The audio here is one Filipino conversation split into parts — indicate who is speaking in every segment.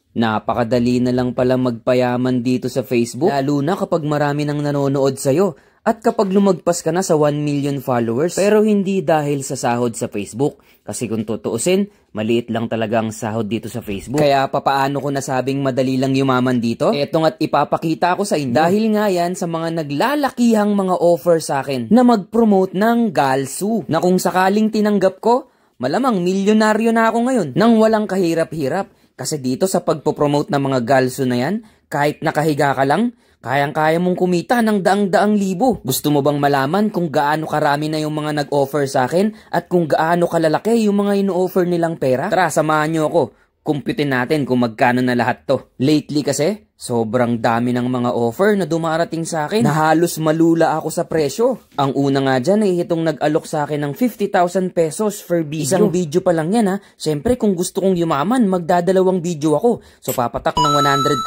Speaker 1: Napakadali na lang pala magpayaman dito sa Facebook, lalo na kapag marami nang nanonood sa'yo at kapag lumagpas ka na sa 1 million followers. Pero hindi dahil sa sahod sa Facebook, kasi kung tutuusin, maliit lang talaga ang sahod dito sa Facebook. Kaya papaano ko nasabing madali lang yumaman dito? Eto nga't ipapakita ko sa inyo. Dahil nga yan sa mga naglalakihang mga offer sa akin na mag-promote ng Galsu, na kung sakaling tinanggap ko, malamang milyonaryo na ako ngayon nang walang kahirap-hirap. Kasi dito sa pagpopromote ng mga Galsu na yan, kahit nakahiga ka lang, kayang-kaya mong kumita ng daang-daang libo. Gusto mo bang malaman kung gaano karami na yung mga nag-offer sa akin at kung gaano kalalaki yung mga ino-offer nilang pera? Tara, samahan nyo ako. Kumputin natin kung magkano na lahat to. Lately kasi, sobrang dami ng mga offer na dumarating sa akin na halos malula ako sa presyo. Ang una nga dyan ay itong nag-alok sa akin ng 50,000 pesos per video. Isang video pa lang yan ha. Siyempre kung gusto kong yumaman, magdadalawang video ako. So papatak ng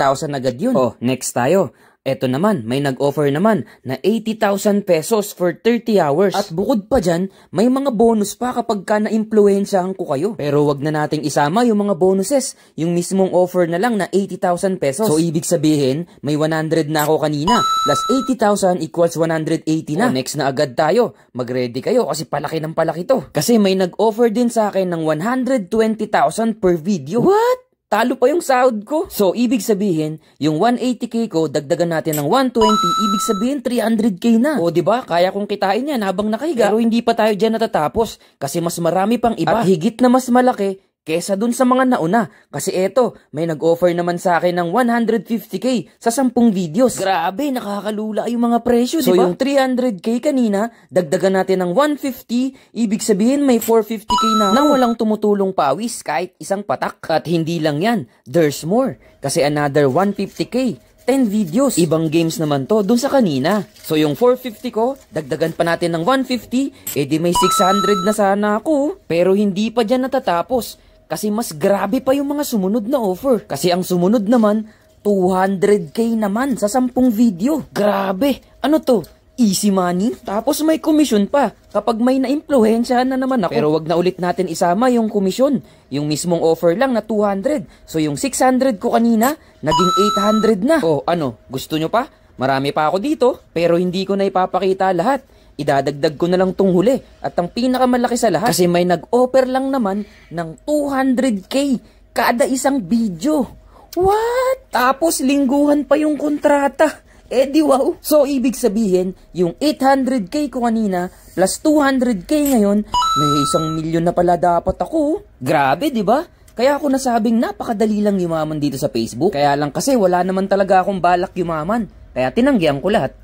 Speaker 1: 100,000 agad yun. Oh, next tayo. Eto naman, may nag-offer naman na 80,000 pesos for 30 hours. At bukod pa dyan, may mga bonus pa kapag ka na-impluensyahan ko kayo. Pero wag na nating isama yung mga bonuses. Yung mismong offer na lang na 80,000 pesos. So ibig sabihin, may 100 na ako kanina. Plus 80,000 equals 180 na. Next na agad tayo. Mag-ready kayo kasi palaki ng palaki to. Kasi may nag-offer din sa akin ng 120,000 per video. What? Talo pa yung sahod ko. So, ibig sabihin, yung 180k ko, dagdagan natin ng 120, ibig sabihin 300k na. O, diba? Kaya kong kitain yan habang nakahiga. Pero hindi pa tayo dyan natatapos. Kasi mas marami pang iba. At higit na mas malaki kesa dun sa mga nauna. Kasi eto, may nag-offer naman sa akin ng 150k sa 10 videos. Grabe, nakakalula yung mga presyo, so, diba? So, yung 300k kanina, dagdagan natin ng 150, ibig sabihin may 450k na nang walang tumutulong pawis kahit isang patak. At hindi lang yan, there's more. Kasi another 150k. 10 videos. Ibang games naman to dun sa kanina. So yung 450 ko, dagdagan pa natin ng 150, edi may 600 na sana ako. Pero hindi pa dyan natatapos. Kasi mas grabe pa yung mga sumunod na offer. Kasi ang sumunod naman, 200k naman sa 10 video. Grabe! Ano to? Easy money? Tapos may commission pa kapag may na-impluensyahan na naman ako. Pero wag na ulit natin isama yung commission. Yung mismong offer lang na 200. So yung 600 ko kanina, naging 800 na. Oh, ano? Gusto nyo pa? Marami pa ako dito, pero hindi ko na ipapakita lahat. Idadagdag ko na lang tong huli. At ang pinakamalaki sa lahat, kasi may nag-offer lang naman ng 200k kada isang video. What? Tapos lingguhan pa yung kontrata. Eh di wow. So ibig sabihin, yung 800k ko kanina plus 200k ngayon, may 1 milyon na pala dapat ako. Grabe, di ba? Kaya ako nasabing napakadali lang yumaman dito sa Facebook. Kaya lang kasi wala naman talaga akong balak yumaman. Kaya tinanggihan ko lahat.